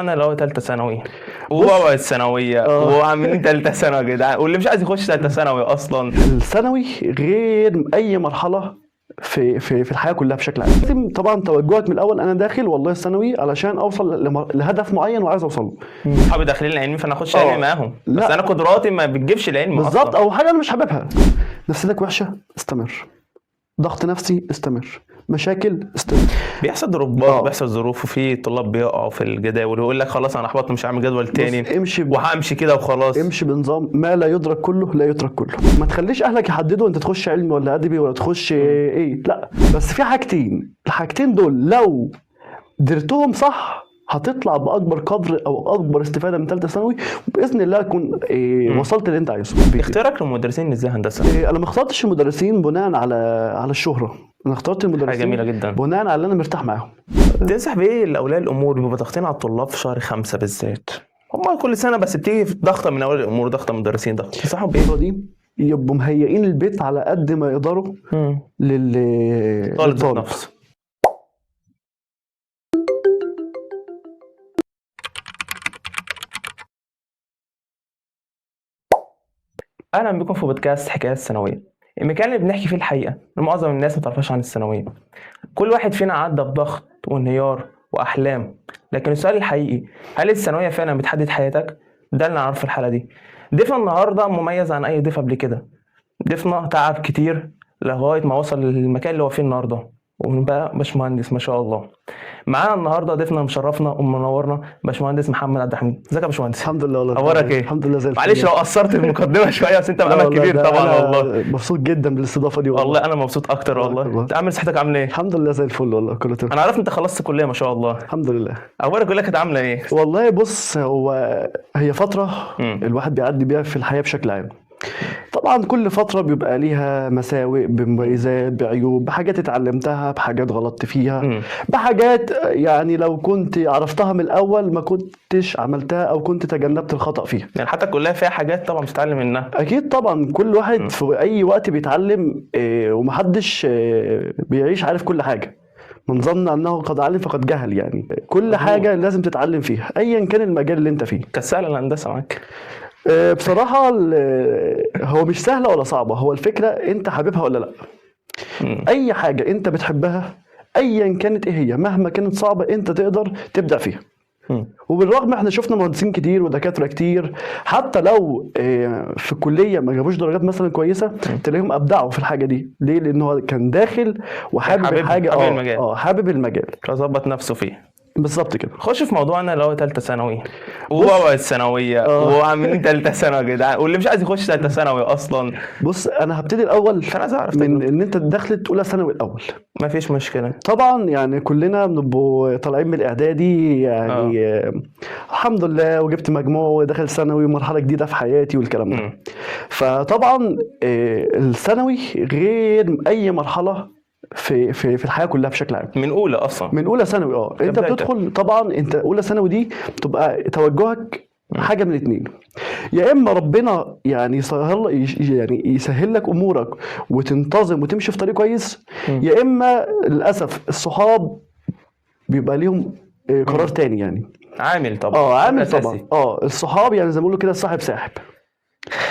انا اللي هو ثالثه ثانوي وبابا الثانويه وعاملين ثالثه ثانوي يا جدعان، واللي مش عايز يخش ثالثه ثانوي اصلا. الثانوي غير اي مرحله في الحياه كلها بشكل عام. لازم طبعا توجهك من الاول، انا داخل والله الثانوي علشان اوصل لهدف معين وعايز اوصل له. صحابي داخلين العلمي فانا اخش علمي معاهم، بس لا. انا قدراتي ما بتجيبش العلم بالظبط، اصلا. او حاجه انا مش حاببها. نفسيتك وحشه استمر، ضغط نفسي استمر، مشاكل استمر. بيحصل ضربات بيحصل ظروف، وفي طلاب بيقعوا في الجداول ويقول لك خلاص انا احبطت مش هعمل جدول تاني امشي وهمشي كده وخلاص. امشي بنظام، ما لا يدرك كله لا يترك كله. ما تخليش اهلك يحددوا انت تخش علمي ولا ادبي ولا تخش ايه، لا. بس في الحاجتين دول لو درتهم صح هتطلع باكبر قدر او اكبر استفاده من ثالثه ثانوي، وباذن الله تكون وصلت اللي انت عايزه. اختيارك للمدرسين ازاي هندسه؟ انا ما اخترتش المدرسين بناء على الشهره، انا اخترت المدرسين حاجه جميله جدا بناء على اللي انا مرتاح معاهم. تنصح بايه لاولياء الامور بيبقوا ضاغطين على الطلاب في شهر 5 بالذات؟ هم كل سنه بس بتيجي ضغطه من اولياء الامور، ضغطه من المدرسين، ضغطه. تنصحهم بايه؟ دي يبقوا مهيئين البيت على قد ما يقدروا للطالب نفسه. اهلا بكم في بودكاست حكايات الثانويه، المكان اللي بنحكي فيه الحقيقه معظم الناس ما تعرفهاش عن الثانويه. كل واحد فينا عدى بضغط وانهيار واحلام، لكن السؤال الحقيقي، هل الثانويه فعلا بتحدد حياتك؟ ده اللي نعرفه في الحلقه دي. ضيفنا النهارده مميز عن اي ضيف قبل كده. ضيفنا تعب كتير لغايه ما وصل للمكان اللي هو فيه النهارده، وبقى باشمهندس ما شاء الله. معانا النهارده ضيفنا مشرفنا ومنورنا باشمهندس محمد عبد الحميد. ازيك يا باشمهندس؟ الحمد لله والله. اخبارك ايه؟ الحمد لله زي الفل. معلش لو قصرت في المقدمه شويه، بس انت بقالك كبير طبعا. والله مبسوط جدا بالاستضافه دي والله انا مبسوط اكتر. والله انت عامل صحتك عامله ايه؟ الحمد لله زي الفل والله، كله تمام. انا عارف انت خلصت كليه ما شاء الله. الحمد لله. اخبارك كلها كانت عامله ايه؟ والله بص، هي فتره الواحد بيعدي بيها في الحياه بشكل عام. طبعا كل فترة بيبقى ليها مساوئ بمميزات بعيوب، بحاجات اتعلمتها، بحاجات غلطت فيها، بحاجات يعني لو كنت عرفتها من الأول ما كنتش عملتها أو كنت تجنبت الخطأ فيها. يعني حتى كلها فيها حاجات طبعا بتتعلم منها. أكيد طبعا، كل واحد في أي وقت بيتعلم، ومحدش بيعيش عارف كل حاجة. من ظن أنه قد علم فقد جهل، يعني كل حاجة لازم تتعلم فيها أيا كان المجال اللي أنت فيه. كانت سهلة الهندسة معاك؟ بصراحة هو مش سهلة ولا صعبة، هو الفكرة انت حاببها ولا لا. اي حاجة انت بتحبها ايا كانت ايه هي، مهما كانت صعبة انت تقدر تبدأ فيها. وبالرغم احنا شفنا مهندسين كتير ودكاترة كتير حتى لو في الكلية ما جابوش درجات مثلا كويسة، تلاقيهم ابدعوا في الحاجة دي. ليه؟ لانه هو كان داخل وحابب الحاجة، حابب المجال، حابب المجال، فظبط نفسه فيه. بالظبط كده. خش في موضوعنا اللي هو ثالثه ثانوي وبابا الثانويه وعاملين ثالثه ثانوي يا جدعان، واللي مش عايز يخش ثالثه ثانوي اصلا. بص انا هبتدي الاول من ان انت دخلت اولى ثانوي الاول. ما فيش مشكله طبعا، يعني كلنا بنبقوا طالعين من الاعدادي يعني الحمد لله وجبت مجموع ودخل ثانوي ومرحله جديده في حياتي والكلام ده. فطبعا الثانوي غير اي مرحله في الحياه كلها بشكل عام. من اولى اصلا، من اولى ثانوي انت بتدخل. طبعا انت اولى ثانوي دي تبقى توجهك حاجه من اتنين، يا اما ربنا يعني يسهل لك امورك وتنتظم وتمشي في طريق كويس، يا اما للاسف الصحاب بيبقى ليهم قرار تاني يعني. عامل طبعا عامل طبعا. الصحاب يعني زي ما بيقولوا كده الصاحب ساحب.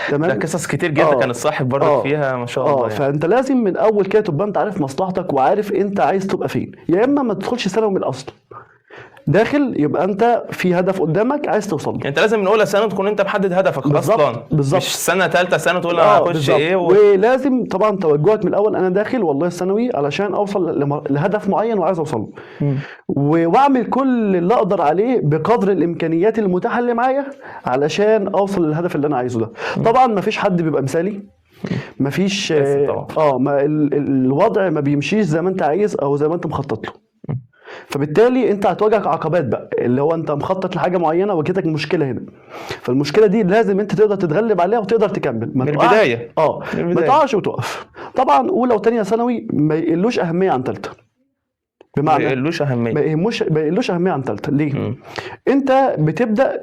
تمام. ده قصص كتير جدا كان الصاحب برضه فيها ما شاء الله. يعني فانت لازم من اول كده تبقى انت عارف مصلحتك وعارف انت عايز تبقى فين، يا اما ما تدخلش ثانوي من الاصل. داخل يبقى انت في هدف قدامك عايز توصل له. يعني انت لازم من اولى سنه تكون انت محدد هدفك اصلا. بالظبط. مش سنه ثالثه سنه تقول انا هخش ايه ولازم طبعا توجهك من الاول، انا داخل والله الثانوي علشان اوصل لهدف معين وعايز اوصل له، واعمل كل اللي اقدر عليه بقدر الامكانيات المتاحه اللي معايا علشان اوصل للهدف اللي انا عايزه ده. طبعا ما فيش حد بيبقى مثالي، مفيش الوضع ما بيمشيش زي ما انت عايز او زي ما انت مخطط له. فبالتالي انت هتواجهك عقبات بقى، اللي هو انت مخطط لحاجه معينه وجاتك مشكله هنا، فالمشكله دي لازم انت تقدر تتغلب عليها وتقدر تكمل من البدايه. ما تقعش وتقف. طبعا اولى وثانيه ثانوي ما يقلوش اهميه عن ثالثه، بمعنى ما يقلوش اهميه، ما يقلوش اهميه عن ثالثه. ليه؟ انت بتبدا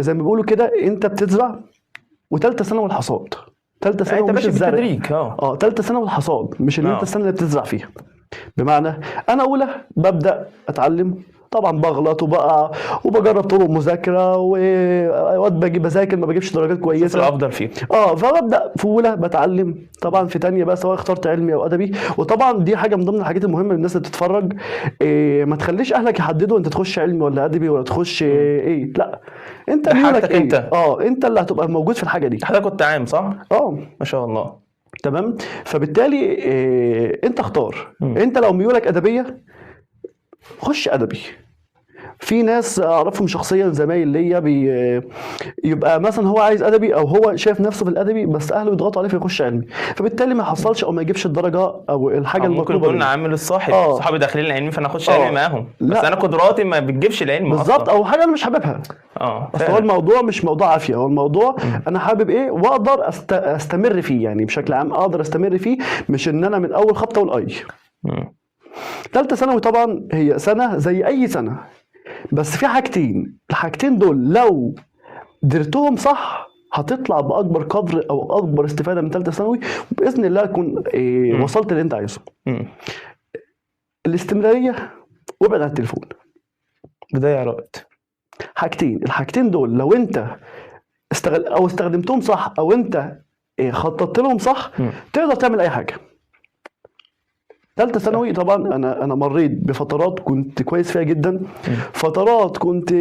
زي ما بيقولوا كده، انت بتزرع وثالثه ثانوي الحصاد. ثالثه ثانوي مش الزرع، ثالثه ثانوي الحصاد، مش اللي انت السنه اللي بتزرع فيها. بمعنى انا اولى ببدا اتعلم، طبعا بغلط وبقى وبجرب طرق مذاكره، واوقات باجي بذاكر ما بجيبش درجات شوف كويسه. الافضل فيه. فببدا في اولى بتعلم، طبعا في تانية بقى سواء اخترت علمي او ادبي. وطبعا دي حاجه من ضمن الحاجات المهمه للناس اللي بتتفرج، ما تخليش اهلك يحددوا انت تخش علمي ولا ادبي ولا تخش ايه، لا انت ده ميولك حاجتك ايه. انت. انت اللي هتبقى موجود في الحاجه دي. حضرتك كنت عام صح؟ ما شاء الله. تمام. فبالتالي انت اختار. مم. انت لو ميولك ادبيه خش ادبي. في ناس اعرفهم شخصيا زمايل ليا يبقى مثلا هو عايز ادبي او هو شايف نفسه في الادبي، بس اهله يضغطوا عليه فيخش علمي، فبالتالي ما يحصلش او ما يجيبش الدرجه او الحاجه أو ممكن المطلوبه يكون منه. عامل الصاحب، صحابي داخلين العلمي فانا اخش علمي معاهم، بس لا. انا قدراتي ما بتجيبش العلم بالظبط، اصلا. او حاجه انا مش حاببها. اصل هو فعلا. الموضوع مش موضوع عافيه، هو الموضوع انا حابب ايه واقدر استمر فيه، يعني بشكل عام اقدر استمر فيه، مش ان انا من اول خبطه والاي. مم. ثالثه ثانوي طبعا هي سنه زي اي سنه، بس في حاجتين، الحاجتين دول لو درتهم صح هتطلع باكبر قدر او اكبر استفاده من ثالثه ثانوي، وباذن الله تكون وصلت اللي انت عايزه. مم. الاستمراريه، وابعد عن التليفون. بداية رائد. الحاجتين دول لو انت استخدمتهم صح، او انت خططت لهم صح، تقدر تعمل اي حاجه. ثالثه ثانوي طبعا انا مريت بفترات كنت كويس فيها جدا، فترات كنت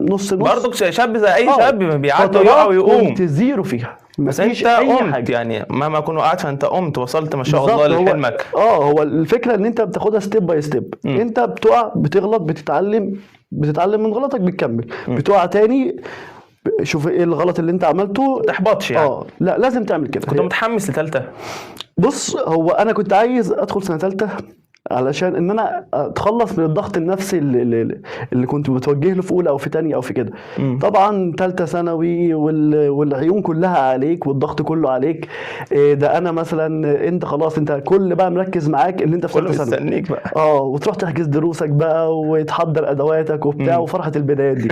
نص برضك شاب زي اي شاب بيعدي ويقع فترات ويقوم، كنت زيرو فيها، بس مفيش انت اي قمت حاجه. يعني مهما كنت وقعت فانت قمت، وصلت ما شاء الله بالظبط. لحلمك. هو الفكره ان انت بتاخدها ستيب باي ستيب. انت بتقع، بتغلط، بتتعلم من غلطك، بتكمل، بتقع تاني، شوف ايه الغلط اللي انت عملته، ما تحبطش يعني. لا لازم تعمل كده. كنت متحمس لثالثه؟ بص، هو انا كنت عايز ادخل سنه ثالثه علشان ان انا اتخلص من الضغط النفسي اللي كنت متوجه له في اولى او في تانية او في كده. طبعا ثالثه ثانوي والعيون كلها عليك والضغط كله عليك. ده انا مثلا انت خلاص انت كل بقى مركز معاك ان انت في كله ثالثه ثانوي، مستنيك بقى. وتروح تحجز دروسك بقى وتحضر ادواتك وبتاع، وفرحه البدايات دي.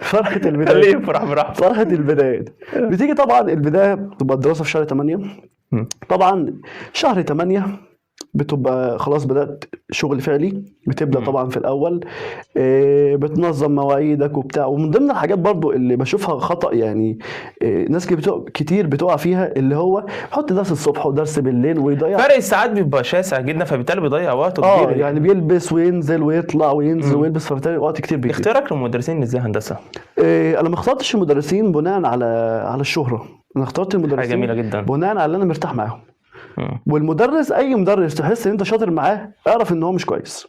فرحه البدايات. خليه يفرح براحته. فرحه البدايات بتيجي طبعا. البدايه بتبقى الدراسه في شهر 8. طبعا شهر 8 بتبقى خلاص بدأت شغل فعلي، بتبدأ طبعا في الأول بتنظم مواعيدك وبتاع. ومن ضمن الحاجات برضو اللي بشوفها خطأ، يعني ناس كتير بتقع فيها، اللي هو يحط درس الصبح ودرس بالليل ويضيع فرق الساعات بيبقى شاسع جدا، فبالتالي بيضيع وقته كبير. يعني بيلبس وينزل ويطلع وينزل ويلبس، فبالتالي وقت كتير بيضيع. اختيارك للمدرسين ازاي هندسة؟ انا ما اخترتش المدرسين بناء على الشهرة، انا اخترت المدرسين حاجة جميلة جدا بناء على اللي انا مرتاح معاهم. والمدرس، اي مدرس تحس ان انت شاطر معاه اعرف ان هو مش كويس.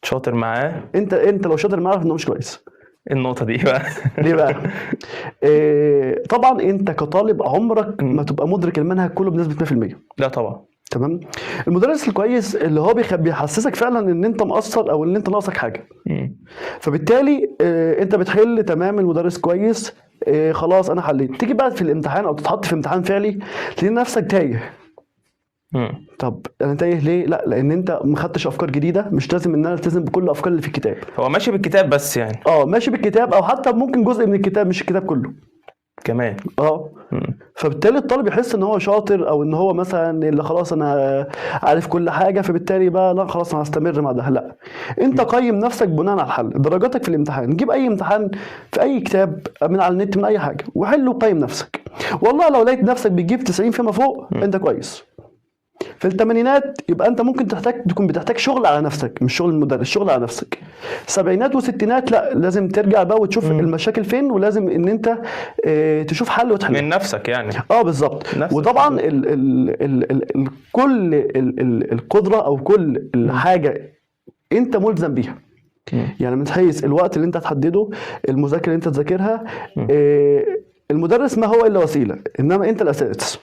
شاطر معاه، انت لو شاطر معاه اعرف ان هو مش كويس. النقطة دي بقى ليه بقى؟ طبعا انت كطالب عمرك ما تبقى مدرك المنهج كله بنسبة 100%. لا طبعا. تمام. المدرس الكويس اللي هو بيحسسك فعلا ان انت مقصر او ان انت ناقصك حاجة. فبالتالي انت بتحل تمام، المدرس كويس، خلاص انا حليت. تيجي بقى في الامتحان او تتحط في امتحان فعلي تلاقي نفسك تايه. طب انا تايه ليه؟ لا، لان انت ما خدتش افكار جديده. مش لازم ان انا التزم بكل الافكار اللي في الكتاب. هو ماشي بالكتاب بس يعني. ماشي بالكتاب، او حتى ممكن جزء من الكتاب مش الكتاب كله كمان. فبالتالي الطالب يحس ان هو شاطر، او ان هو مثلا اللي خلاص انا عارف كل حاجه، فبالتالي بقى لا خلاص انا هستمر مع ده. لا، انت قيم نفسك بناء على الحل. درجاتك في الامتحان، جيب اي امتحان في اي كتاب من على النت من اي حاجه وحل وقيم نفسك. والله لو لقيت نفسك بتجيب 90 فيما فوق انت كويس. في الثمانينات يبقى انت ممكن تكون بتحتاج شغل على نفسك، مش شغل المدرس، شغل على نفسك. سبعينات وستينات لا، لازم ترجع بقى وتشوف المشاكل فين، ولازم ان انت تشوف حل وتحل من نفسك يعني. بالظبط. وطبعا كل القدره او كل الحاجه انت ملزم بيها. يعني من حيث الوقت اللي انت هتحدده، المذاكره اللي انت تذاكرها، المدرس ما هو الا وسيله، انما انت الاساس.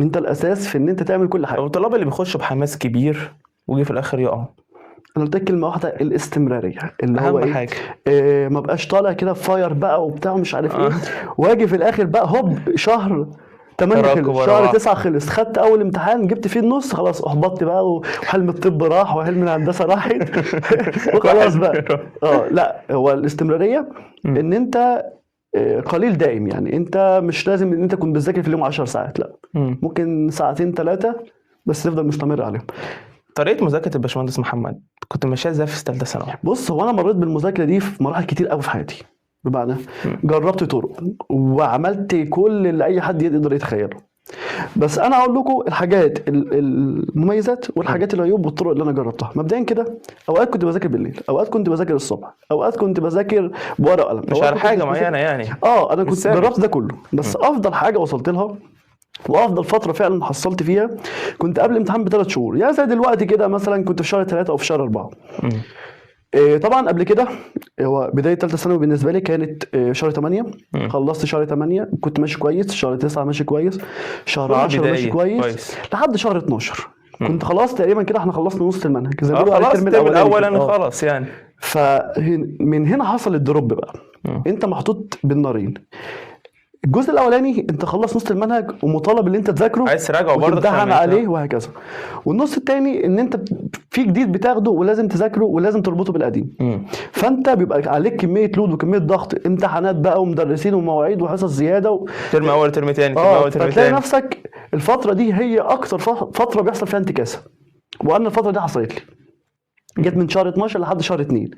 انت الاساس في ان انت تعمل كل حاجه. الطلاب اللي بيخشوا بحماس كبير ويجي في الاخر يقعوا، انا قلت لك كلمه واحده، الاستمراريه، اللي اهم هو حاجه. ما بقاش طالع كده فاير بقى وبتاع ومش عارف ايه، واجي في الاخر بقى هوب شهر 8 خلص، شهر 9 خلص، خدت اول امتحان جبت فيه النص، خلاص احبطت بقى، وحلم الطب راح وحلم الهندسه راحت وخلاص بقى. لا، هو الاستمراريه ان انت قليل دائم. يعني انت مش لازم ان انت تكون بتذاكر في اليوم 10 ساعات، لا، ممكن ساعتين 3 بس تفضل مستمر عليهم. طريقه مذاكره الباشمهندس محمد كنت ماشيه ازاي في ثالثه ثانوي؟ بص، هو انا مريت بالمذاكره دي في مراحل كتير قوي في حياتي. بمعنى جربت طرق وعملت كل اللي اي حد يقدر يتخيله. بس انا هقول لكم الحاجات المميزات والحاجات العيوب والطرق اللي انا جربتها. مبدئيا كده، اوقات كنت بذاكر بالليل، اوقات كنت بذاكر الصبح، اوقات كنت بذاكر بورقه وقلم، مش أوقات على كنت حاجه بذاكر- معينه يعني. انا مش كنت ثابت. جربت ده كله. بس افضل حاجه وصلت لها وافضل فتره فعلا حصلت فيها كنت قبل الامتحان ب3 شهور. يعني زي دلوقتي كده مثلا كنت في شهر 3 او في شهر 4. مم. طبعا قبل كده هو بدايه ثالثه ثانوي بالنسبه لي كانت شهر 8. مم. خلصت شهر 8 كنت ماشي كويس، شهر 9 ماشي كويس، شهر كل 10 ماشي بداية كويس لحد شهر 12. كنت خلاص تقريبا كده احنا خلصنا نص المنهج زي ما بيقولوا عليه خلاص الترم الاول انا كده. خلاص يعني. فمن هنا حصل الدروب بقى. انت محطوط بالنارين. الجزء الاولاني انت خلص نص المنهج ومطالب ان انت تذاكره عايز تراجعه برضه وتمتحن عشان عليه وهكذا. والنص التاني ان انت في جديد بتاخده ولازم تذاكره ولازم تربطه بالقديم. فانت بيبقى عليك كميه لود وكميه ضغط، امتحانات بقى و ومواعيد وحصص زياده ترم اول ترم تاني ترم اول ترم فتلاقي تاني. نفسك الفتره دي هي اكتر فتره بيحصل فيها انتكاسه. وانا الفتره دي حصلت لي، جت من شهر 12 لحد شهر 2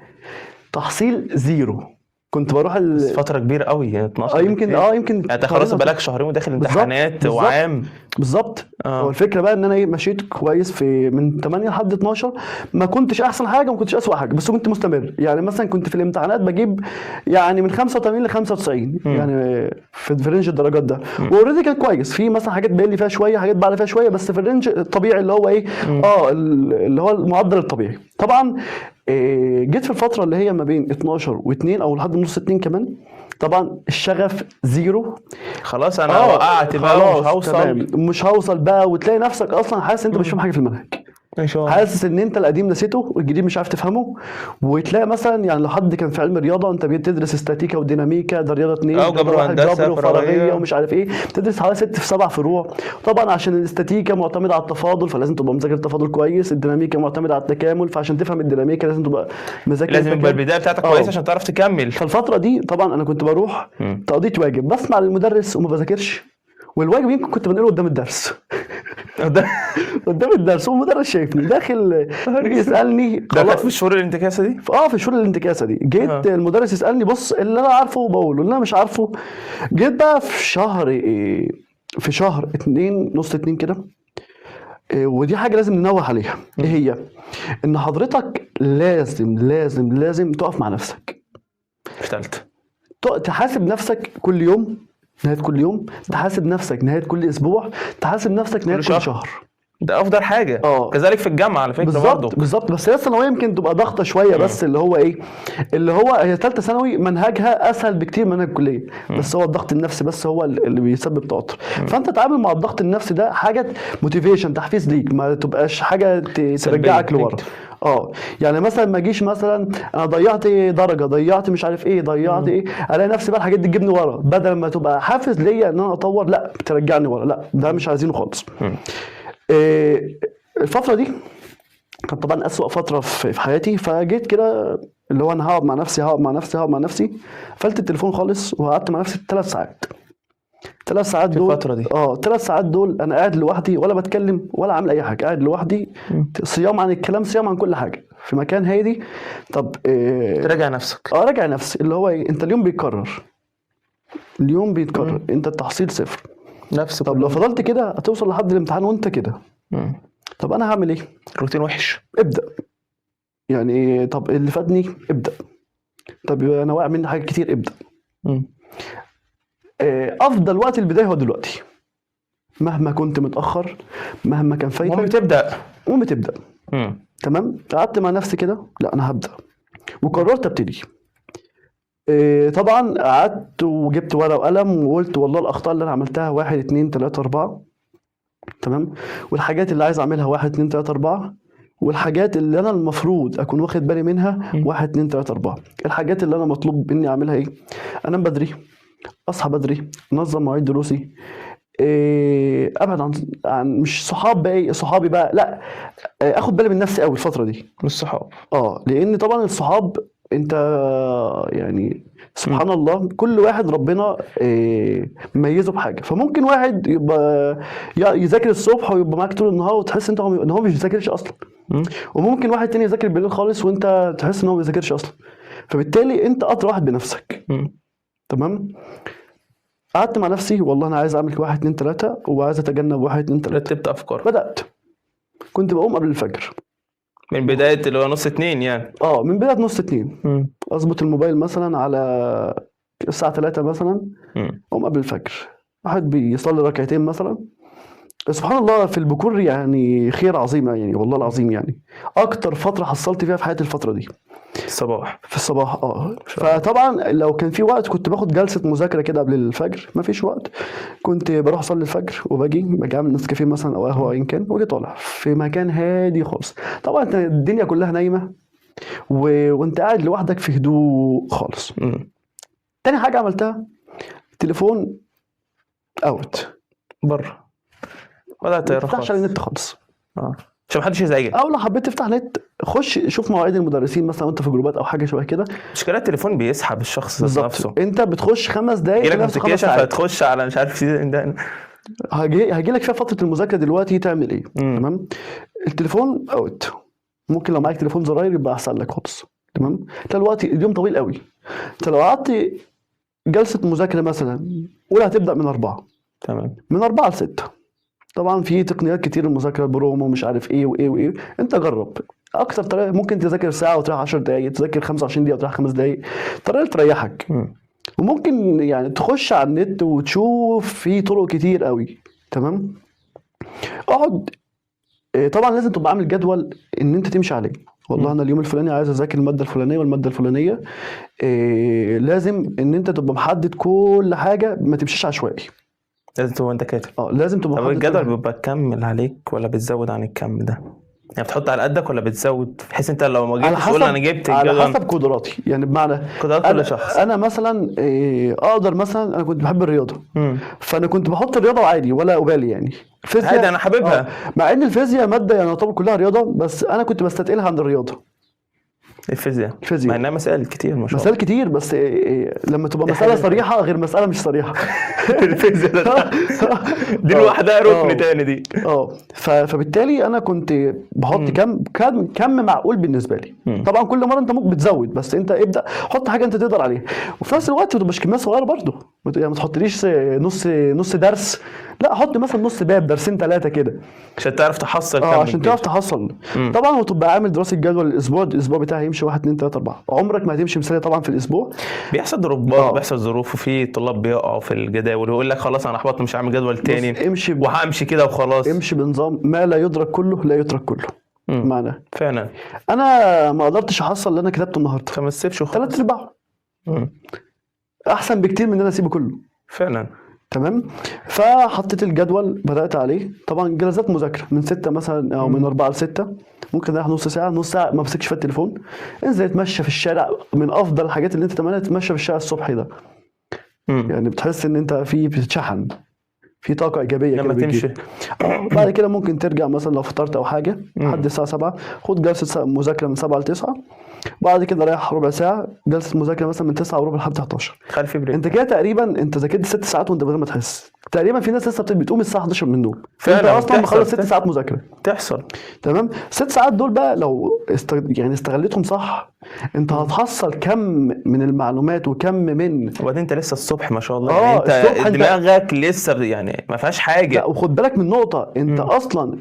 تحصيل زيرو. كنت بروح بس فترة كبيرة قوي يعني 12 يمكن كتير. يمكن يعني انت خلاص بقالك شهرين وداخل بالظبط، امتحانات بالظبط. وعام. بالظبط. هو الفكره بقى ان انا مشيت كويس في من 8 لحد 12. ما كنتش احسن حاجه وما كنتش اسوأ حاجه، بس كنت مستمر. يعني مثلا كنت في الامتحانات بجيب يعني من 85 ل 95 يعني في رينج الدرجات ده. واوريدي كان كويس في مثلا حاجات بقل فيها شويه، حاجات بعلى فيها شويه، بس في الرينج الطبيعي اللي هو ايه اللي هو المعدل الطبيعي. طبعا جيت في الفتره اللي هي ما بين 12 و2 او لحد نص 2 كمان، طبعا الشغف زيرو. خلاص انا وقعت بقى ومش هوصل. تمام. مش هوصل بقى، وتلاقي نفسك اصلا حاسس انت مش فاهم حاجه في المنهج. حاسس ان انت القديم نسيته والجديد مش عارف تفهمه. وتلاقي مثلا يعني لو حد كان في علم رياضه انت بتدرس استاتيكا وديناميكا، ده رياضه 2 جبر وهندسه جبر وفراغيه ومش عارف ايه، بتدرس حوالي 6 في 7 فروع. طبعا عشان الاستاتيكا معتمده على التفاضل فلازم تبقى مذاكر التفاضل كويس، الديناميكا معتمده على التكامل فعشان تفهم الديناميكا لازم تبقى مذاكر لازم يبقى البدايه بتاعتك كويسه عشان تعرف تكمل. فالفتره دي طبعا انا كنت بروح تقضيه واجب، بسمع للمدرس وما بذاكرش، والواجب يمكن كنت بنقله قدام الدرس قدام الدرس والمدرس شايفني داخل يسالني. ده كانت في الشهور الانتكاسه دي؟ في الشهور الانتكاسه دي جيت المدرس يسالني، بص اللي انا عارفه بقوله، اللي انا مش عارفه. جيت بقى في شهر 2 نص 2 كده. ودي حاجه لازم ننوه عليها. ايه هي؟ ان حضرتك لازم تقف مع نفسك في ثالثه، تحاسب نفسك كل يوم، نهاية كل يوم تحاسب نفسك، نهاية كل اسبوع تحاسب نفسك، نهاية كل شهر. ده افضل حاجه. كذلك في الجامعه على فكره برضه. بالظبط. بس هي الثانويه يمكن تبقى ضغطه شويه. بس اللي هو ايه، اللي هو هي ثالثه ثانوي منهجها اسهل بكتير من منهج الكليه. بس هو الضغط النفسي بس هو اللي بيسبب توتر. فانت تتعامل مع الضغط النفسي ده حاجه موتيفيشن، تحفيز ليك، ما تبقاش حاجه ترجعك لورا. يعني مثلا ما اجيش مثلا انا ضيعت درجه، ضيعت مش عارف ايه، ضيعت ايه، الاقي نفسي بقى الحاجات دي تجيبني ورا، بدل ما تبقى حافز ليا ان انا اطور، لا بترجعني ورا. لا ده مش عايزينه خالص. الفترة دي كانت طبعا أسوأ فترة في حياتي. فجيت كده اللي هو أنا هقعد مع نفسي، قفلت التليفون خالص وقعدت مع نفسي 3 ساعات. 3 ساعات دول الفترة دي 3 ساعات دول أنا قاعد لوحدي، ولا بتكلم ولا عامل أي حاجة، قاعد لوحدي، صيام عن الكلام، صيام عن كل حاجة، في مكان هادي. طب تراجع نفسك. راجع نفسي. اللي هو إيه، أنت اليوم بيتكرر، أنت التحصيل 0 نفس. طب لو فضلت كده هتوصل لحد الامتحان وأنت كده. طب انا هعمل ايه؟ روتين وحش. ابدا. يعني طب اللي فاتني ابدا. طب انا واقع مني حاجات كتير، ابدا. افضل وقت البدايه هو دلوقتي. مهما كنت متاخر، مهما كان فايتك، قوم تبدا. تمام. قعدت مع نفسي كده، لا انا هبدا، وقررت ابتدي. طبعا قعدت وجبت ورقه وقلم وقلت والله الاخطاء اللي انا عملتها 1 2 3 4. تمام. والحاجات اللي عايز اعملها 1 2 3 4. والحاجات اللي انا المفروض اكون واخد بالي منها 1 2 3 4. الحاجات اللي انا مطلوب مني اعملها ايه؟ انام بدري، اصحى بدري، انظم مواعيد دروسي، ابعد عن مش صحاب بقى، صحابي بقى لا، اخد بالي من نفسي قوي الفتره دي. مش صحاب. لان طبعا الصحاب انت يعني سبحان الله كل واحد ربنا ميزه بحاجه. فممكن واحد يبقى يذاكر الصبح ويبقى معاك طول النهار وتحس ان هو مش بيذاكرش اصلا، وممكن واحد تاني يذاكر بالليل خالص وانت تحس ان هو ما بيذاكرش اصلا. فبالتالي انت اطرى واحد بنفسك. تمام. قعدت مع نفسي والله انا عايز اعمل 1 2 3 وعايز اتجنب 1 2 3. رتبت افكار. بدات كنت بقوم قبل الفجر من بدايه اللي هو نص 2 يعني. من بدايه نص 2 اظبط الموبايل مثلا على الساعه 3 مثلا، اقوم قبل الفجر، واحد بيصلي ركعتين مثلا. سبحان الله في البكور يعني خير عظيمه يعني، والله العظيم يعني اكتر فتره حصلت فيها في حياتي الفتره دي الصباح. في الصباح. فطبعا لو كان في وقت كنت باخد جلسه مذاكره كده قبل الفجر، ما فيش وقت كنت بروح اصلي الفجر وباجي اعمل نسكافيه مثلا او قهوه ايا كان، واجي طالع في مكان هادي خالص. طبعا الدنيا كلها نايمه وانت قاعد لوحدك في هدوء خالص. تاني حاجه عملتها تليفون اوت بره، ولا ما تقرا تفتحش خالص. النت خالص. عشان محدش يزعجك. او لو حبيت تفتح نت خش شوف مواعيد المدرسين مثلا وانت في جروبات او حاجه شبه كده. مشكلة التليفون بيسحب الشخص بالظبط نفسه. انت بتخش 5 دقايق يجيلك تلاقي نفسك 5 نوتيفيكيشن ساعات. فتخش على مش عارف ده. هجيلك فيها فتره المذاكره دلوقتي تعمل ايه. تمام. التليفون اوت. ممكن لو معاك تليفون زراير يبقى احسن لك خالص. تمام. دلوقتي اليوم طويل قوي، انت لو قعدت جلسه مذاكره مثلا اولى هتبدا من 4. تمام. من 4 ل 6. طبعا في تقنيات كتير المذاكره برومو ومش عارف ايه وايه، انت جرب. اكتر طريقه ممكن تذاكر ساعه وتريح 10 دقائق، تذاكر 25 دقيقه وتريح 5 دقائق، الطريقه اللي تريحك. وممكن يعني تخش على النت وتشوف في طرق كتير قوي. تمام. اقعد. طبعا لازم تبقى عامل جدول ان انت تمشي عليه. والله انا اليوم الفلاني عايز اذاكر الماده الفلانيه والماده الفلانيه. لازم ان انت تبقى محدد كل حاجه، ما تمشيش عشوائي. لازم تبقى انت كاتب. لازم تبقى طب محدد. الجدول بيبقى كمل عليك ولا بتزود عن الكم ده؟ يعني بتحط على قدك ولا بتزود بحيث انت لو ما جبتش تقول انا جبت على الجدول؟ حسب قدراتي يعني، بمعنى قدرات كل شخص. انا مثلا اقدر مثلا، انا كنت بحب الرياضه فانا كنت بحط الرياضه عادي ولا ابالي يعني. الفيزياء عادي انا حاببها. مع ان الفيزياء ماده يعني طبعا كلها رياضه، بس انا كنت بستثقلها عن الرياضه. الفيزياء مع انها مسائل كتير ما شاء الله. مسائل كتير بس لما تبقى مساله صريحه غير مساله مش صريحه. الفيزياء دي لوحدها ركن تاني دي. فبالتالي انا كنت بحط كم معقول بالنسبه لي. طبعا كل مره انت ممكن بتزود، بس انت ابدا حط حاجه انت تقدر عليها، وفي نفس الوقت ما تبقاش كميه صغيره برضه. يعني ما تحطليش نص درس، لا حط مثلا نص باب، درسين 3 كده عشان تعرف تحصل كم عشان تعرف تحصل. طبعا وتبقى عامل دراسه جدول الاسبوع بتاعي يمشي 1 2 3 4. عمرك ما هتمشي مثالي طبعا في الاسبوع. بيحصل ضربات بيحصل ظروف، وفي طلاب بيقعوا في الجداول ويقول لك خلاص انا احبطت مش هعمل جدول تاني وهمشي كده وخلاص. امشي بنظام، ما لا يدرك كله لا يترك كله. معنى فعلا انا ما قدرتش احصل اللي انا كتبته النهارده، فما تسيبش 3/4 احسن بكتير من ان انا اسيبه كله. فعلا. تمام. فحطيت الجدول بدات عليه. طبعا جلسات مذاكره من 6 مثلا او من 4 ل 6، ممكن اريح نص ساعه ما امسكش في التليفون، انزل اتمشى في الشارع. من افضل الحاجات اللي انت تعملها تتمشى في الشارع الصبح ده. يعني بتحس ان انت بتتشحن في طاقه ايجابيه لما تمشي. بعد كده ممكن ترجع مثلا لو فطرت او حاجه لحد الساعه 7، خد جلسه مذاكره من 7 ل 9. بعد كده رايح ربع ساعه جلسه مذاكره مثلا من 9:15 لحد 11. خلي في بريك. انت كده تقريبا انت ذاكرت 6 ساعات وانت بدل ما تحس. تقريبا في ناس لسه بتقوم الساعه 11 من النوم، فعلا انت اصلا مخلص 6 ساعات مذاكره. تحصل. تمام. 6 ساعات دول بقى لو يعني استغلتهم صح، انت هتحصل كم من المعلومات وكم من. وبعدين انت لسه الصبح ما شاء الله يعني انت دماغك لسه يعني ما فيهاش حاجه. لا وخد بالك من نقطه، انت اصلا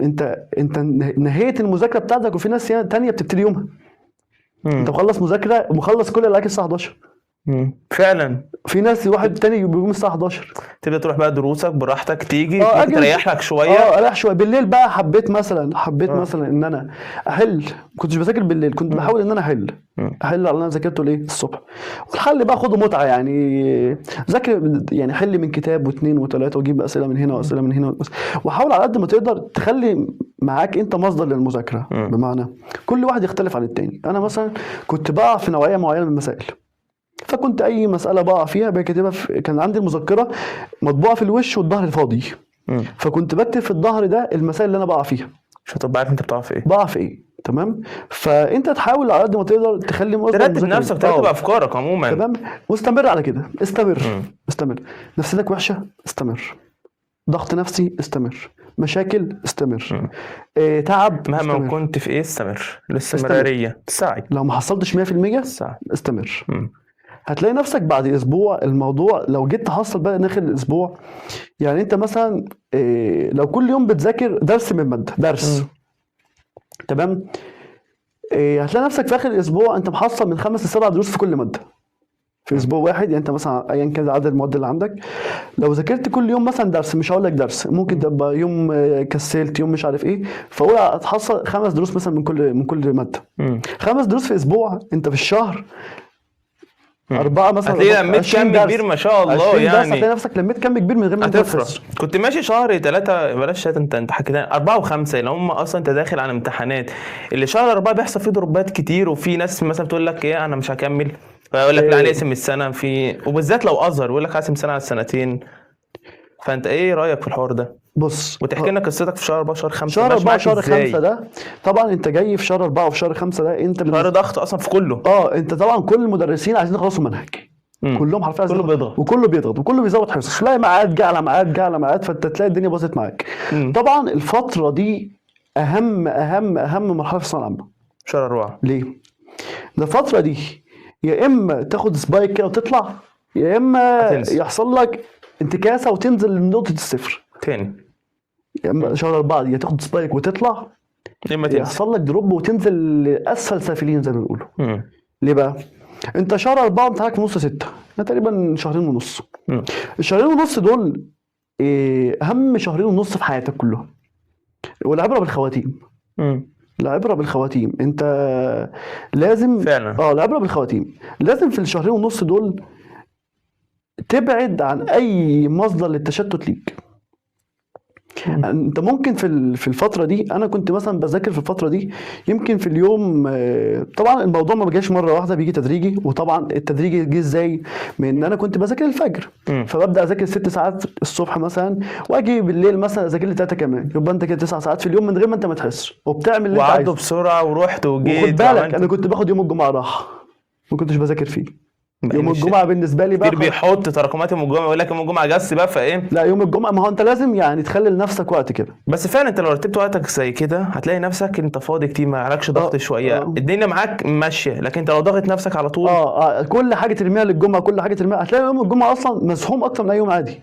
انت نهايه المذاكره بتاعتك، وفي ناس تانية بتبتدي يومها. انت مخلص مذاكره ومخلص كل اللي عليك الساعه 11. فعلا. في ناس واحد تاني بيقوم الساعه 11 تبدا تروح بقى دروسك براحتك، تيجي تريح لك شويه. اريح شويه بالليل بقى. حبيت مثلا ان انا احل. ما كنتش بذاكر بالليل، كنت بحاول ان انا احل على اللي انا ذاكرته ليه الصبح. والحل بقى خده متعه يعني، ذاكر يعني حل من كتاب واثنين وثلاثه، وجيب اسئله من هنا واسئله من هنا، وحاول على قد ما تقدر تخلي معاك انت مصدر للمذاكره. بمعنى كل واحد يختلف عن التاني. انا مثلا كنت بقع في نوعيه معينه من المسائل، فكنت اي مساله بقع فيها بكتبها كان عندي المذكره مطبوعه في الوش والظهر فاضي. فكنت بكتب في الظهر ده المسائل اللي انا بقع فيها عشان تبقى عارف انت بتقع في ايه. بقع في ايه. تمام. فانت تحاول على قد ما تقدر تخلي مصدر ترتب مذاكرة. نفسك، ترتب افكارك عموما. تمام، واستمر على كده، استمر. مم. استمر. نفسيتك وحشه، استمر. ضغط نفسي، استمر. مشاكل، استمر. مم. تعب، مهما استمر. كنت في ايه استمر. الاستمرارية تساعد. لو ما حصلتش 100% تساعد. استمر. مم. هتلاقي نفسك بعد اسبوع الموضوع لو جيت تحصل بقى داخل الاسبوع. يعني انت مثلا لو كل يوم بتذاكر درس من ماده، درس. مم. تمام. هتلاقي نفسك في اخر الاسبوع انت محصل من 5 ل 7 دروس في كل ماده في اسبوع واحد. يعني انت مثلا ايا كان عدد المواد اللي عندك، لو ذاكرت كل يوم مثلا درس، مش هقول لك درس، ممكن تبقى يوم كسلت، يوم مش عارف ايه، فقول هتحصل 5 دروس مثلا من كل ماده. مم. 5 دروس في اسبوع، انت في الشهر مم. 4 مثلا، هتلاقي لميت 20 كم درس. كبير ما شاء الله 20 درس يعني. هتلاقي نفسك لميت كم كبير من غير ما انت هتفرق. تحس. كنت ماشي شهر 3، بلاش 3، انت حكيت 4 و5 اللي هم اصلا انت داخل على امتحانات. اللي شهر 4 بيحصل فيه دروبات كتير، وفي ناس مثلا بتقول لك ايه انا مش هكمل، فيقول لك لا نقسم السنه في، وبالذات لو ازهر يقول لك اقسم سنه على السنتين. فانت ايه رايك في الحوار ده؟ بص، وتحكي لنا قصتك في شهر 4 شهر 5 شهر ماشي 4 معاك شهر ازاي؟ 5 ده طبعا انت جاي في شهر 4 وفي شهر 5 ده انت شهر ضغط اصلا في كله. انت طبعا كل المدرسين عايزين يخلصوا منهج. مم. كلهم حرفيا كله بيضغط. وكله بيضغط وكله بيزود حصص، تلاقي ميعاد جه على ميعاد جه على ميعاد، فانت تلاقي الدنيا باظت معاك. مم. طبعا الفتره دي اهم مرحله في الثانويه العامه. شهر 4 ليه؟ ده الفتره دي يا اما تاخد سبايك كده وتطلع، يا اما هتنزل. يحصل لك انتكاسه وتنزل لنقطه الصفر. تاني. يا اما شهر 4 دي يا تاخد سبايك وتطلع، لما تنزل. يحصل لك دروب وتنزل لاسفل سافلين زي ما بيقولوا. مم. ليه بقى؟ انت شهر 4 امتحانك في نص 6، ده تقريبا شهرين ونص. مم. الشهرين ونص دول اهم شهرين ونص في حياتك كلهم، والعبره بالخواتيم. مم. العبره بالخواتيم، انت لازم فعلا. العبره بالخواتيم. لازم في الشهرين ونص دول تبعد عن اي مصدر للتشتت ليك. انت ممكن في الفتره دي، انا كنت مثلا بذاكر في الفتره دي يمكن في اليوم. طبعا الموضوع ما بيجيش مره واحده، بيجي تدريجي. وطبعا التدريجي جه ازاي؟ من ان انا كنت بذاكر الفجر، مم. فببدا اذاكر 6 ساعات الصبح مثلا، واجي بالليل مثلا اذاكر لي 3 كمان، يبقى انت كده 9 ساعات في اليوم من غير ما انت ما تحس، وبتعمل اللي انت وعدوا عايزه. بسرعه ورحت وجيت وخد بالك وعملت. انا كنت باخد يوم الجمعه راحه، ما كنتش بذاكر فيه. يوم مش- الجمعه بالنسبه لي بقى كتير بيحط تراكمات يوم الجمعه، يقول لك يوم الجمعه جس بقى فايه. لا، يوم الجمعه ما هو انت لازم يعني تخلي لنفسك وقت كده. بس فعلا انت لو رتبت وقتك زي كده هتلاقي نفسك انت فاضي كتير، ما عليكش ضغط شويه، الدنيا معاك ماشيه. لكن انت لو ضاغط نفسك على طول كل حاجه ترميها للجمعه، كل حاجه ترميها، هتلاقي يوم الجمعه اصلا مزحوم اكتر من اي يوم عادي.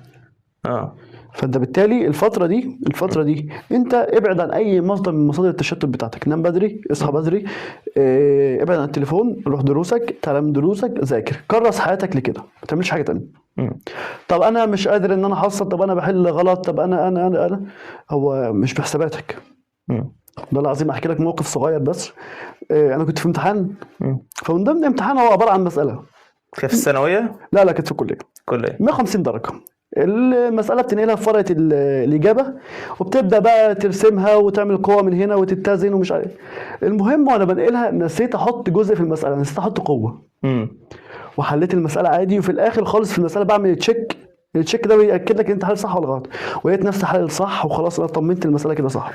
اه فانت بالتالي الفتره دي انت ابعد عن اي مصدر من مصادر التشتت بتاعتك. نام بدري، اصحى بدري، ابعد عن التليفون، روح دروسك، تعلم من دروسك، ذاكر، كرس حياتك لكده، ما تعملش حاجه تانية. مم. طب انا مش قادر ان انا احصل، طب انا بحل غلط، طب انا هو مش بحساباتك. مم. ده العظيم احكي لك موقف صغير بس. انا كنت في امتحان، مم. فمن ضمن الامتحان هو عباره عن مساله. كيف في الثانويه؟ لا كانت في الكليه. كليه. 150 درجه. المسألة بتنقلها في ورقة الإجابة، وبتبدأ بقى ترسمها وتعمل قوة من هنا وتتزن ومش عارف. المهم وأنا بنقلها نسيت أحط جزء في المسألة، نسيت أحط قوة. مم. وحليت المسألة عادي، وفي الآخر خالص في المسألة بعمل تشيك. التشيك ده بيأكد لك أنت حل صح ولا غلط، ولقيت نفسي حل صح، وخلاص أنا طمنت المسألة كده صح.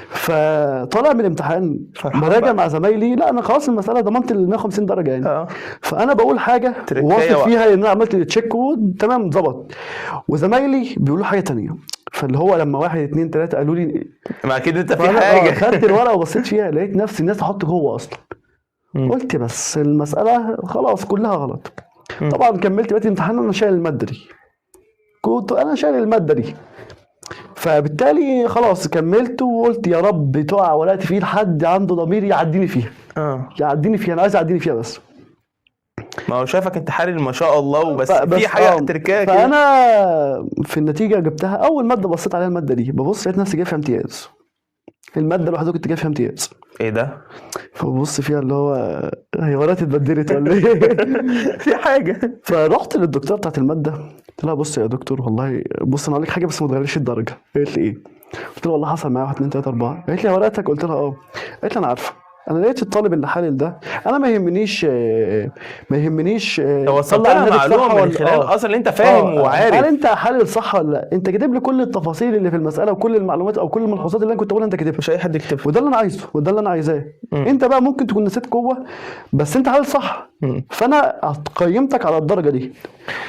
فطالع من الامتحان براجع مع زمايلي، لا انا خلاص المساله ضمنت ال 150 درجه يعني. فانا بقول حاجه واثق فيها ان انا عملت التشيك وتمام ظبط، وزمايلي بيقولوا حاجه تانية. فاللي هو لما 1 2 3 قالوا لي ما اكيد انت في حاجه. خدت الورقه وبصيت فيها لقيت نفسي الناس تحط جوه اصلا. قلت بس المساله خلاص كلها غلط. طبعا كملت بقيت الامتحان انا شايل الماده دي، كنت انا شايل الماده دي. فبالتالي خلاص كملت وقلت يا رب تقع ورقتي في ايد حد عنده ضمير يعديني فيها. يعديني فيها، انا عايز يعديني فيها بس. ما هو شايفك انت حالل ما شاء الله، وبس في حاجه تركايه كده. فانا في النتيجه جبتها اول ماده بصيت عليها الماده دي، ببص لقيت نفسي جايب فيها امتياز. الماده الوحيده كنت جايب فيها امتياز. ايه ده؟ فببص فيها اللي هو هي ورقتي اتبدلت ولا ايه؟ في حاجه. فرحت للدكتوره بتاعت الماده، قلت لها بص يا دكتور والله بص انا هقول لك حاجه بس ما تغيريش الدرجه. قالت لي ايه؟ قلت لها والله حصل معايا 1 2 3 4. قالت لي ورقتك؟ قلت لها اه. قالت لي انا عارفه انا لقيت الطالب اللي حالل ده، انا ما يهمنيش لو وصلت طلع لها الناتج صح معلومه من ولا خلال اصلا اللي انت فاهم هل وعارف. انت حالل صح ولا لا؟ انت كاتب لي كل التفاصيل اللي في المساله وكل المعلومات او كل الملحوظات اللي انا كنت بقولها انت كاتبها، مش اي حد يكتبها. وده اللي انا عايزه وده اللي انا عايزاه. مم. انت بقى ممكن تكون نسيت جوه بس انت حالل صح. مم. فانا قيمتك على الدرجه دي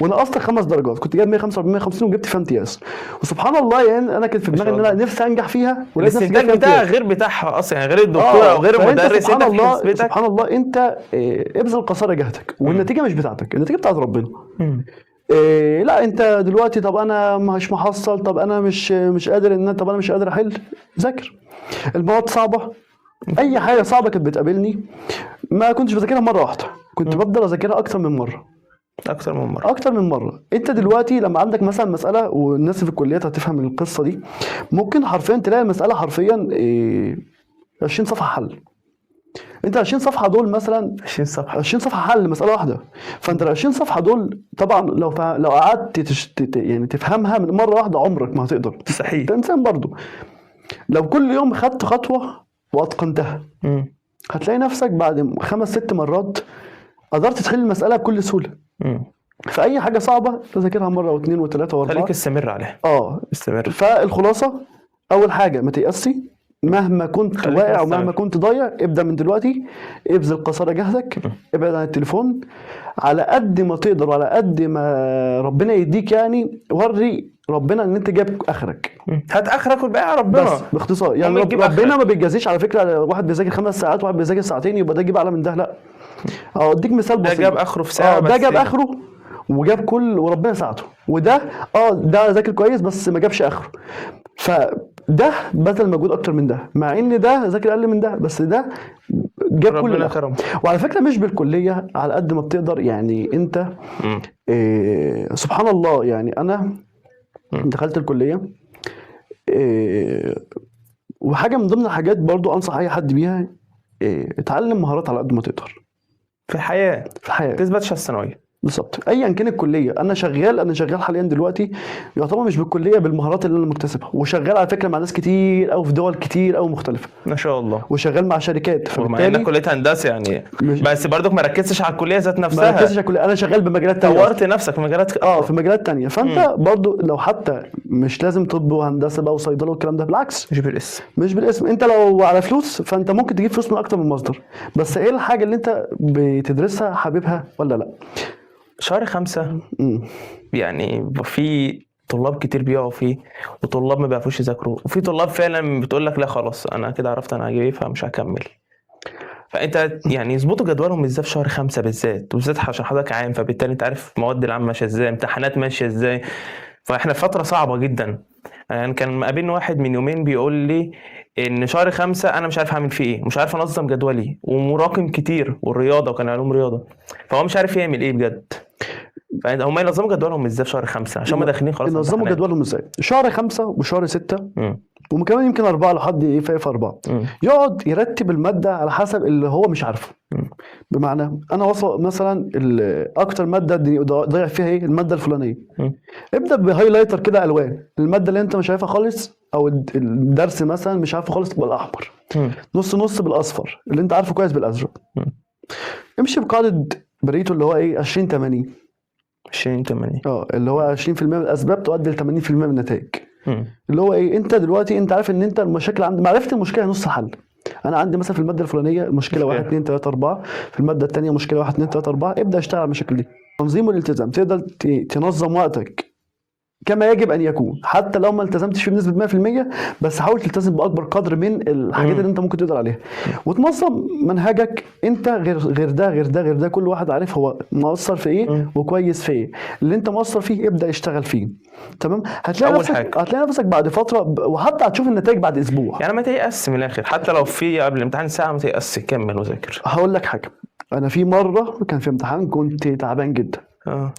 ونقصتك 5 درجات، كنت جايب 145 150 وجبت فيها امتياز، وسبحان الله يعني انا كنت في دماغي ان انا نفسي انجح فيها ولقيت نفسي الاستنتاج جايب فيها بتاعها امتياز. غير بتاعها اصلا، يعني غير الدكتور او غير فأنت المدرس. سبحان انت في الله حسبتك. سبحان الله انت ابذل قصارى جهدك والنتيجه مش بتاعتك، النتيجه بتاعت ربنا. مم. لا انت دلوقتي طب انا مش محصل، طب انا مش قادر طب انا مش قادر احل، ذاكر. المواد صعبه، اي حاجه صعبه كانت بتقابلني ما كنتش بذاكرها مره واحده، كنت بفضل اذاكرها اكتر من مره. اكتر من مره. انت دلوقتي لما عندك مثلا مساله والناس في الكليات هتفهم القصه دي، ممكن حرفيا تلاقي المساله حرفيا 20 صفحه حل. انت 20 صفحه دول مثلا 20 صفحه حل مساله واحده، فانت ال 20 صفحه دول طبعا لو قعدت يعني تفهمها من مره واحده عمرك ما هتقدر، مستحيل. انت انسان برضو. لو كل يوم خدت خطوه واتقنتها هتلاقي نفسك بعد 5-6 مرات قدرت تحل المساله بكل سهوله. فاي حاجه صعبه تذاكرها مره واثنين وثلاثه واربعه، خليك استمر عليها. استمر. فالخلاصه اول حاجه ما تيأسي، مهما كنت واقع ومهما كنت ضايع ابدا من دلوقتي، ابذل قصارى جهدك، ابعد عن التليفون على قد ما تقدر وعلى قد ما ربنا يديك، يعني وري ربنا ان انت جايب اخرك. هات اخرك والباقي على ربنا. بس باختصار يعني ربنا ما بيجازيش على فكره، واحد بيذاكر 5 ساعات وواحد بيذاكر ساعتين يبقى ده يجيب اعلى من ده، لا. اديك مثال بسيط، ده جاب اخره في ساعه بس، ده جاب اخره وجاب كل وربنا ساعته، وده ده ذاكر كويس بس ما جابش اخره، فده بذل مجهود اكتر من ده، مع ان ده ذاكر اقل من ده بس ده جاب كل الاخر. وعلى فكره مش بالكليه على قد ما بتقدر، يعني انت سبحان الله. يعني انا دخلت الكليه وحاجه من ضمن الحاجات برضو انصح اي حد بيها، اتعلم مهارات على قد ما تقدر في الحياه تثبتش على الثانويه. بالظبط، ايا كان الكليه. انا شغال حاليا دلوقتي يعتبر مش بالكليه، بالمهارات اللي انا مكتسبها، وشغال على فكره مع ناس كتير او في دول كتير او مختلفه ما شاء الله، وشغال مع شركات. فبالتالي انك كليه هندسه يعني بس برضك ما ركزتش على الكليه ذات نفسها، ما ركزتش على الكليه، انا شغال بمجالات تانية، طورت نفسك في مجالات في مجالات تانية. فانت برضو لو حتى مش لازم طب وهندسه بقى وصيدله والكلام ده، بالعكس مش بالاسم. انت لو على فلوس فانت ممكن تجيب فلوس من اكتر من مصدر، بس ايه الحاجه اللي انت بتدرسها حاببها ولا لا؟ شهر 5 يعني في طلاب كتير بيقعوا فيه وطلاب ما بيعرفوش يذاكروا، وفي طلاب فعلا بتقول لك لا خلاص انا كده عرفت انا هجيب ايه فمش هكمل. فانت يعني يظبطوا جدولهم ازاي في شهر 5 بالذات، وبالذات عشان حضرتك عام، فبالتالي انت عارف مواد العام ماشيه ازاي، امتحانات ماشيه ازاي. فاحنا في فتره صعبه جدا. يعني كان مقابلني واحد من يومين بيقول لي ان شهر 5 انا مش عارف اعمل فيه ايه، مش عارف انظم جدولي، ومراكم كتير والرياضه، وكان علوم رياضه، فهو مش عارف يعمل ايه بجد. فهم ينظموا جدولهم ازاي في شهر 5 عشان ما داخلين خلاص؟ ينظموا جدولهم ازاي شهر 5 وشهر 6 وكمان يمكن 4 لو حد في 4 يقعد يرتب الماده على حسب اللي هو مش عارفه. بمعنى انا وصل مثلا اكتر ماده ضايع فيها ايه، الماده الفلانيه، ابدا بهايلايتر كده الوان، الماده اللي انت مش عارفها خالص او الدرس مثلا مش عارفه خالص بالاحمر، نص نص بالاصفر، اللي انت عارفه كويس بالازرق. امشي بقاعده بريتو اللي هو ايه 20-80 اللي هو 20% من الاسباب تؤدي ل 80% من النتائج. اللي هو ايه، انت دلوقتي انت عارف ان انت المشاكل معرفه المشكله نص حل. انا عندي مثلا في الماده الفلانيه مشكله 1 2 3 4، في الماده الثانيه مشكله 1 2 3 4، ابدا اشتغل على المشاكل دي. تنظيم والالتزام، تقدر تنظم وقتك كما يجب ان يكون، حتى لو ما التزمتش فيه بنسبه 100%، بس حاول تلتزم باكبر قدر من الحاجات اللي انت ممكن تقدر عليها، وتنظم منهجك. انت غير ده كل واحد عارف هو مقصر في ايه وكويس في ايه، اللي انت مقصر فيه ابدا اشتغل فيه. تمام، هتلاقي نفسك بعد فتره، وحتى هتشوف النتائج بعد اسبوع. يعني ما تيأس من الاخر، حتى لو في قبل الامتحان ساعه ما تيأس، كمل وذاكر. هقول لك حاجه، انا في مره كان في امتحان كنت تعبان جدا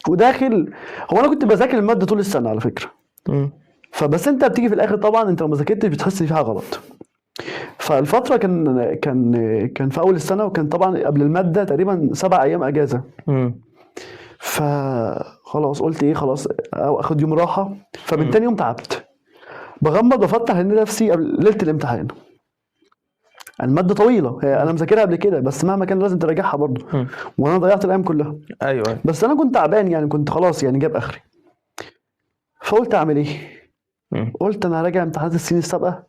وداخل، هو انا كنت بذاكر الماده طول السنه على فكره، فبس انت بتيجي في الاخر طبعا انت لو ما ذاكرتش بتحس ان فيها غلط. فالفتره كان في اول السنه، وكان طبعا قبل الماده تقريبا 7 ايام اجازه. فخلاص قلت ايه، خلاص اخد يوم راحه. فمن تاني يوم تعبت، بغمض وافتح نفسي قبل ليله الامتحان، الماده طويله، انا مذاكرها قبل كده، بس مهما كان لازم تراجعها برضه، مم. وانا ضيعت الايام كلها. ايوه. بس انا كنت تعبان يعني، كنت خلاص يعني جاب اخري، فقلت اعمل ايه؟ مم. قلت انا هراجع امتحانات السنين السابقه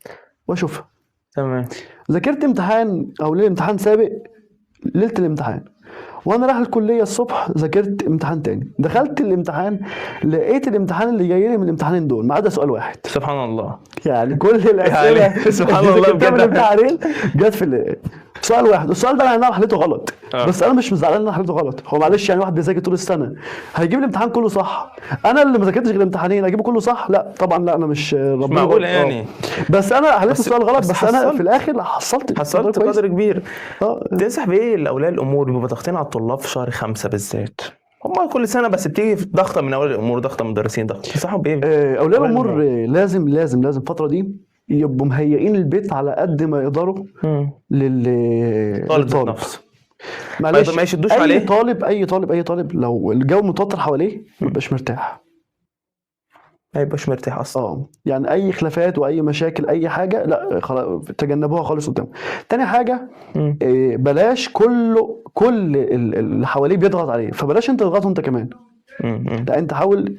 واشوفها. تمام. ذاكرت امتحان او ليله امتحان سابق، ليله الامتحان وانا رايح الكليه الصبح ذاكرت امتحان تاني. دخلت الامتحان لقيت الامتحان اللي جاي لي من الامتحانين دول ما عدا سؤال واحد. سبحان الله. يعني كل الاسئله يعني سبحان اللي الله ذاكرتها من بجد. الامتحانين جت في سؤال واحد. السؤال ده انا حليته غلط، آه. بس انا مش مزعلان ان انا حليته غلط. هو معلش يعني واحد بيذاكر طول السنه هيجيب الامتحان كله صح، انا اللي ما ذاكرتش غير الامتحانين اجيبه كله صح؟ لا طبعا، لا انا مش ربنا معقولة غلط. يعني. بس انا حليت بس- السؤال غلط، بس بس انا حصلت. في الاخر حصلت حصلت كويس. قدر كبير. اه تنصح بايه لاولياء الامور بيبقوا ضاغطين على الطلاب في شهر 5 بالذات؟ هم كل سنه بس بتيجي ضغطه من اولياء الامور، ضغطه من المدرسين، ضغطه، تنصحهم بايه؟ اولياء أولياء الامور الأمور. لازم لازم لازم الفتره دي يبقوا مهيئين البيت على قد ما يقدروا مم. للطالب. طالب ذات نفسه. معلش، ما يشدوش اي عليه. طالب اي طالب لو الجو متوتر حواليه ما يبقاش مرتاح. ما يبقاش مرتاح اصلا. يعني اي خلافات واي مشاكل اي حاجه لا خلاص تجنبوها خالص قدام. تاني حاجه مم. بلاش كل اللي حواليه بيضغط عليه، فبلاش انت تضغطه انت كمان. مم. لا انت حاول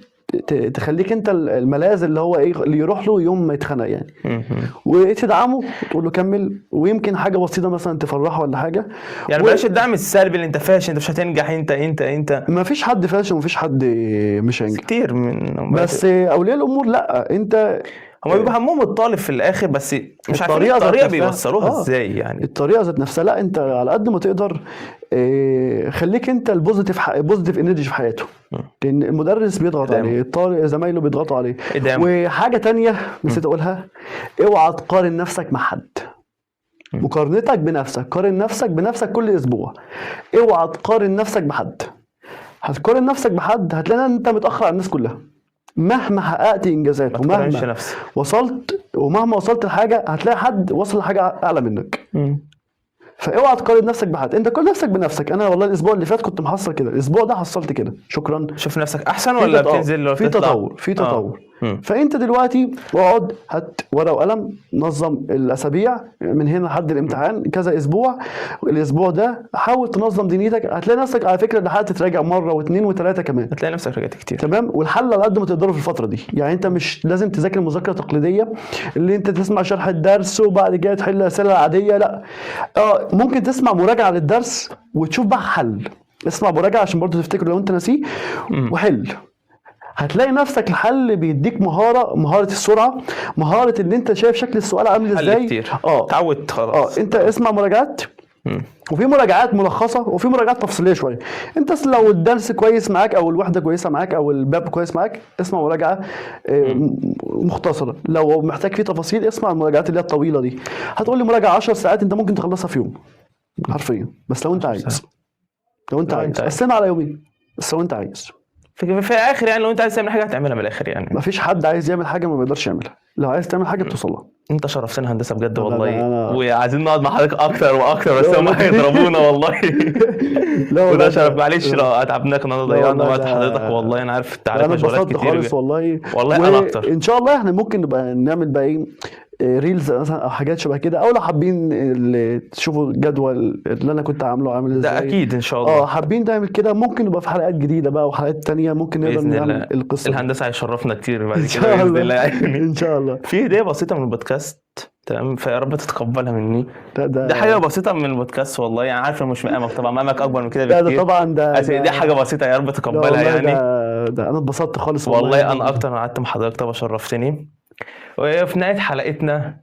تخليك انت الملاذ اللي هو ايه اللي يروح له يوم ما يتخنق يعني، مم. وتدعمه وتقول له كمل، ويمكن حاجه بسيطه مثلا تفرحه ولا حاجه. يعني بلاش الدعم السلبي اللي انت فاشل، انت مش هتنجح، انت ما فيش حد فاشل وما فيش حد مش هينجح، كتير من بس اولياء الامور لا انت هم بيبقى همهم الطالب في الاخر، بس مش عارفين الطريقة ذات الطريقه نفسها. بيوصلوها ازاي يعني. الطريقه ذات نفسها لا انت على قد ما تقدر خليك انت البوزيتيف انرجي في حياته، لان المدرس بيضغط إدامة. عليه، الطالب زمايله بيضغطوا عليه. إدامة. وحاجه تانية نسيت اقولها، اوعى تقارن نفسك مع حد. مقارنتك بنفسك، قارن نفسك بنفسك كل اسبوع، اوعى تقارن نفسك بحد. هتقارن نفسك بحد هتلاقي ان انت متاخر على الناس كلها، مهما حققت انجازات ما تقارنش ومهما نفسك. ومهما وصلت لحاجه هتلاقي حد وصل لحاجه اعلى منك. مم. فاوعى تقارن نفسك بحد، انت قارن نفسك بنفسك. انا والله الاسبوع اللي فات كنت محصل كده، الاسبوع ده حصلت كده، شكرا. شوف نفسك احسن ولا بتنزل ولا في بتطلع؟ تطور في تطور. مم. فانت دلوقتي اقعد هات ورقه وقلم، نظم الاسابيع من هنا لحد الامتحان كذا اسبوع، الاسبوع ده حاول تنظم دنيتك، هتلاقي نفسك على فكره لحقت تراجع مره واثنين وثلاثه كمان. هتلاقي نفسك رجعت كتير. تمام. والحل على قد ما تقدروا في الفتره دي، يعني انت مش لازم تذاكر مذاكره تقليديه اللي انت تسمع شرح الدرس وبعد كده تحل الاسئله العاديه، لا. ممكن تسمع مراجعه للدرس وتشوف بقى حل. اسمع مراجعه عشان برضه تفتكر لو انت ناسيه وحل. هتلاقي نفسك الحل بيديك مهاره السرعه، مهاره ان انت شايف شكل السؤال عامل ازاي. كتير. اه اتعودت خلاص. انت اسمع مراجعات، وفي مراجعات ملخصه وفي مراجعات تفصيليه شويه. انت لو الدرس كويس معاك او الوحده كويسه معاك او الباب كويس معاك اسمع مراجعه مختصره. لو محتاج فيه تفاصيل اسمع المراجعات اللي هي الطويله دي. هتقول لي مراجعه 10 ساعات انت ممكن تخلصها في يوم حرفيا، بس لو انت عايز. لو انت عايز قسمها على يومين بس لو انت عايز. في الاخر يعني لو انت عايز تعمل حاجه هتعملها من الاخر يعني. مفيش حد عايز يعمل حاجه ما بيقدرش يعملها، لو عايز تعمل حاجه توصلها. انت شرفتنا هندسه بجد لا، والله، وعايزين نقعد مع حضرتك اكتر واكتر، بس لا، هم والله. هيضربونا والله. لا والله وده شرف، معلش لو اتعبناك ان انا ضيعنا والله وقت ده- حضرتك، والله انا عارف انت انا عليك مشغولات اتبسطت كتير. خالص والله. والله انا اكتر. ان شاء الله احنا ممكن نبقى نعمل بقى ايه ريلز مثلا او حاجات شبه كده، او لو حابين اللي تشوفوا الجدول اللي انا كنت عامل ازاي. ده اكيد ان شاء الله. حابين نعمل كده، ممكن نبقى في حلقات جديده بقى وحلقات تانية ممكن نقدر باذن نعمل الله القصه دي. الهندسه هيشرفنا كتير بعد ان كده شاء باذن الله الله يعني. ان شاء الله. في هديه بسيطه من البودكاست، تمام، فيا رب تتقبلها مني. ده ده حاجه بسيطه من البودكاست والله، يعني عارف إنه مش مقامك طبعا، مقامك اكبر من كده بكتير. ده طبعا بس دي حاجه بسيطه يا رب لا تتقبلها والله يعني. ده انا اتبسطت خالص والله انا اكتر، انا قعدت مع حضرتك طبعا، شرفتني. وفي نهايه حلقتنا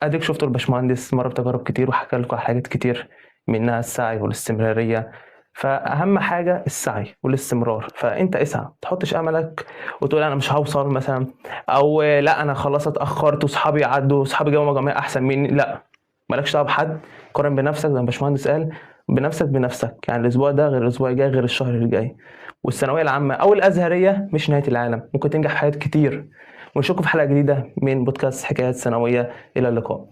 اديك شفتوا الباشمهندس مر بتجارب كتير وحكى لكم على حاجات كتير، منها السعي والاستمراريه. فاهم حاجه السعي والاستمرار. فانت اسعى، تحطش املك وتقول انا مش هوصل مثلا، او لا انا خلاص اتاخرت وصحابي عدوا وصحابي جابوا مجاميع احسن مني. لا، مالكش دعوه بحد، قارن بنفسك زي ما الباشمهندس قال، بنفسك. يعني الاسبوع ده غير الاسبوع الجاي غير الشهر اللي جاي. والثانويه العامه او الازهريه مش نهايه العالم، ممكن تنجح في حاجات كتير. ونشوفكم في حلقه جديده من بودكاست حكايات ثانويه. الى اللقاء.